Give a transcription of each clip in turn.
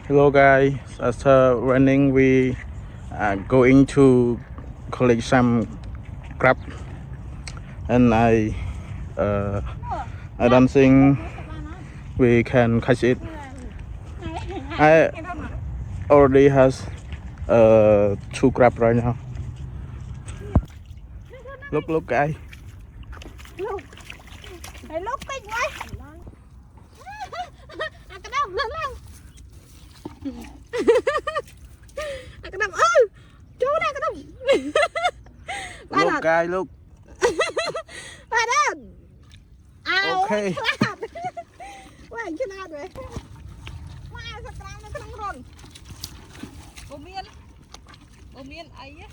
Hello guys, after running we are going to collect some crab and I don't think we can catch it. I already has 2 crab right now. Look guys. Look big quá. Cái đầm lên lên. Cái đầm chú đây cái đầm. Look guys, look. Ba đó. Okay. Quá chứ nào rồi. Quá sao cái nó không run. Ô miên ấy á.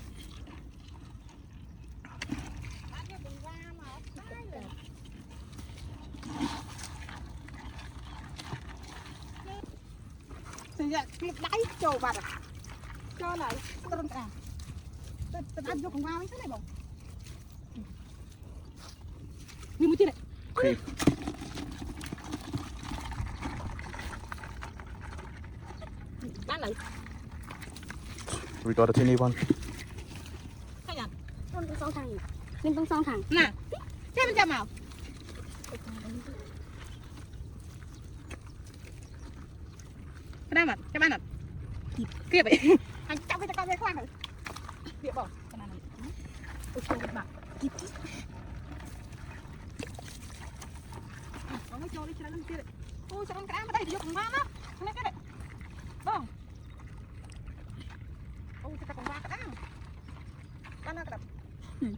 Cái đáy trầu bạc cho lại tôm cả tôm ăn vô cùng vào thế này bông như một chiếc này Okay. bán lại We got a tiny one. khai nhận con song thằng nên con song thằng nè xem bên trong nào cái mặt cái bán mặt kia vậy anh trong cái con khoan rồi địa bỏ cái này ôi trời mặt có mấy chỗ đi chơi lên kia đấy ôi sao con cá mà đây thì vô cùng ba đó lên cái đấy bông ôi sao cùng ba cái đó con nó cái đập mình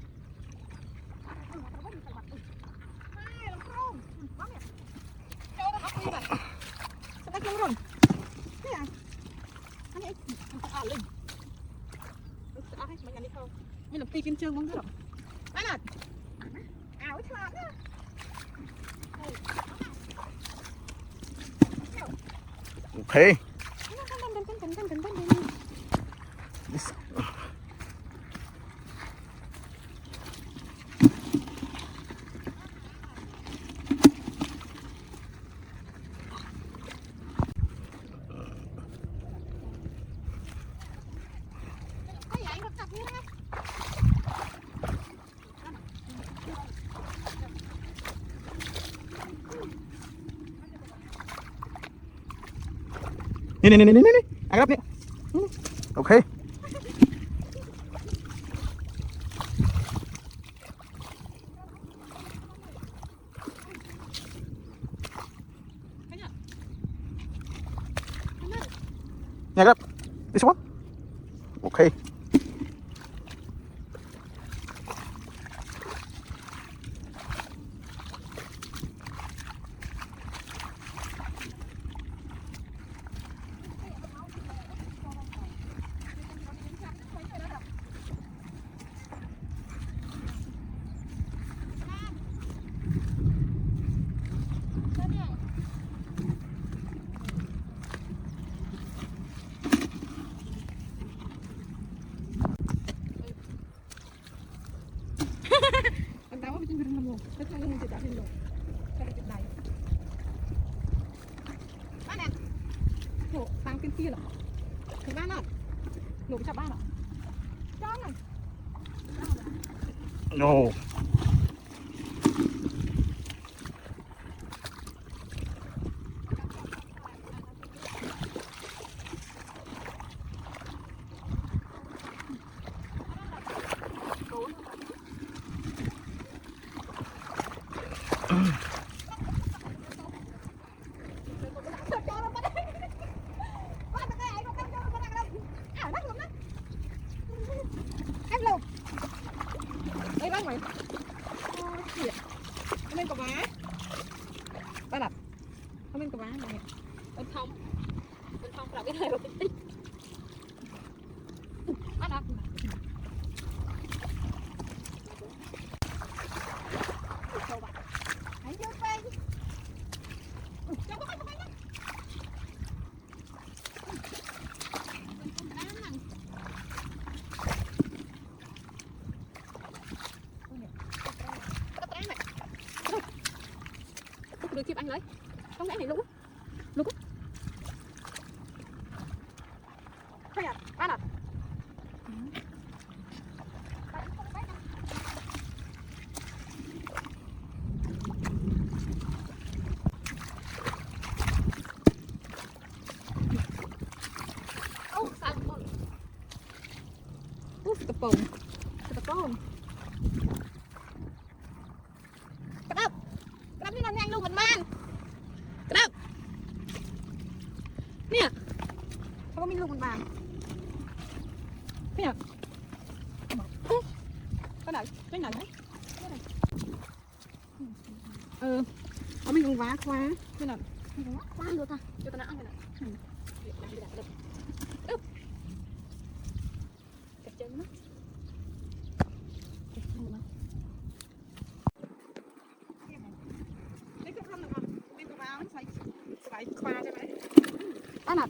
làm ti kim trương không được bán à áo ấy thợ nữa Okay. Ini, angkat nih. Okay. Angkat. This one. Okay. tăng tiên kia rồi thằng ba nào nổ chả ba nào cho này No. đây bác mày không bên cỏ má ba đặt không bên cỏ má này bên không là cái này rồi ba đặt hãy vô bên cho có được kịp anh lấy không lẽ này lũ lũ thôi à ba nè tập bồn cái đập đi làm nhanh luôn mình mang cái đập nè không có mình luôn mình bàn nè cái đập cái nào đấy ở mình cũng vá khóa cái nào Quá được ta. cho tao nó ăn cái này cái chân nó khoa cho mày ăn nè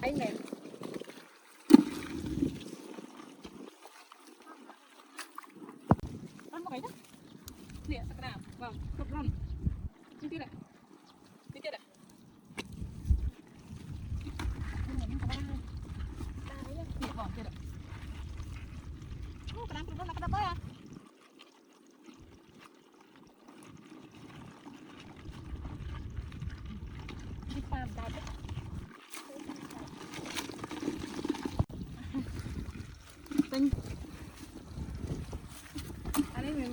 anh nè ăn một cái đó nè sạc nào vâng cục rong đi tiếp này đi tiếp này vâng tiếp này cái đám cục rong là cái đám bơi à đi farm đào đấy tinh anh ấy mình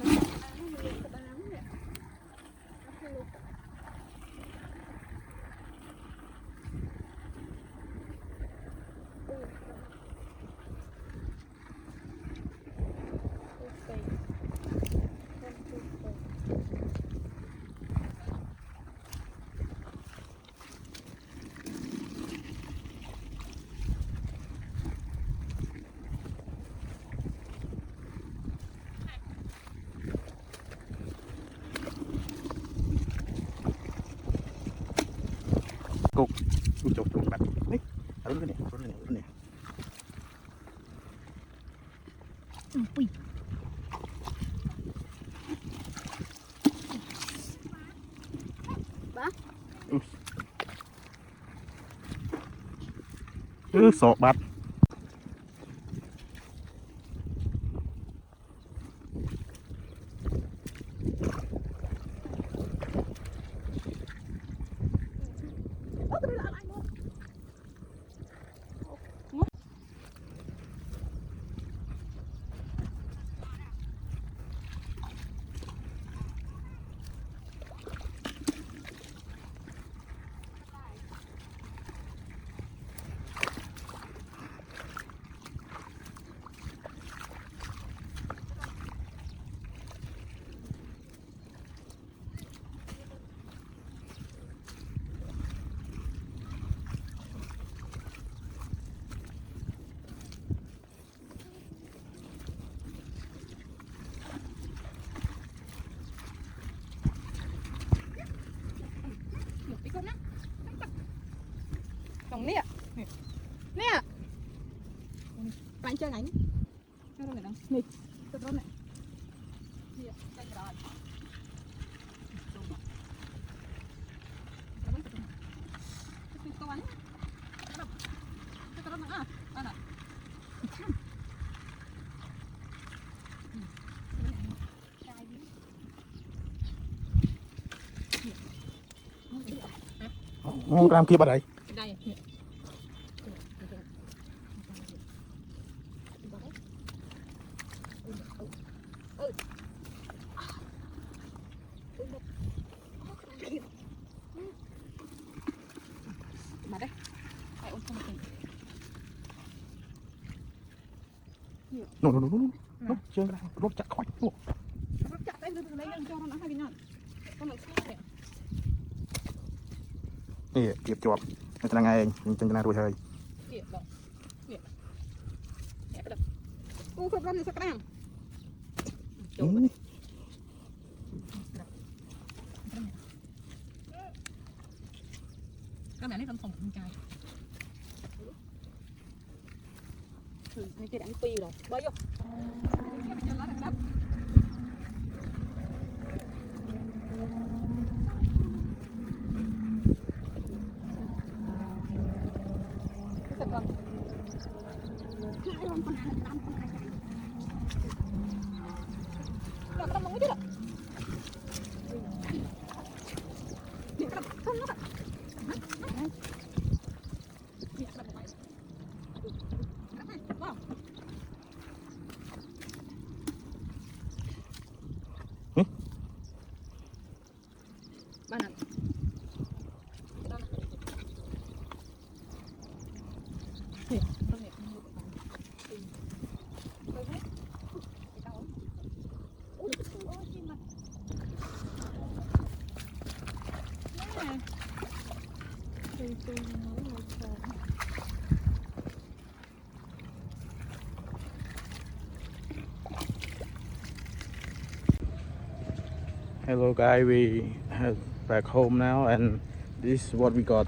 cục chụp chụp bạn đấy ở cái này Ui. sọ bát Còn nè nè bạn chơi ảnh chơi đâu này đâu nè chơi đâu này nè chơi rồi làm kia vào đây đây mà đấy phải ôn không tỉnh nó chơi cái này rốt chặt khỏi chặt đấy lấy lên cho nó hai cái nhọn con này sao vậyนี่เก็บจวบในตารางเองจังจะน่ารวยเลย Điện đó. Điện. Nhẹ cái đập. Ô không răm này sao cái nào? kia đã pi rồi bơi vô ba nè Hello guys, we head back home now and this is what we got.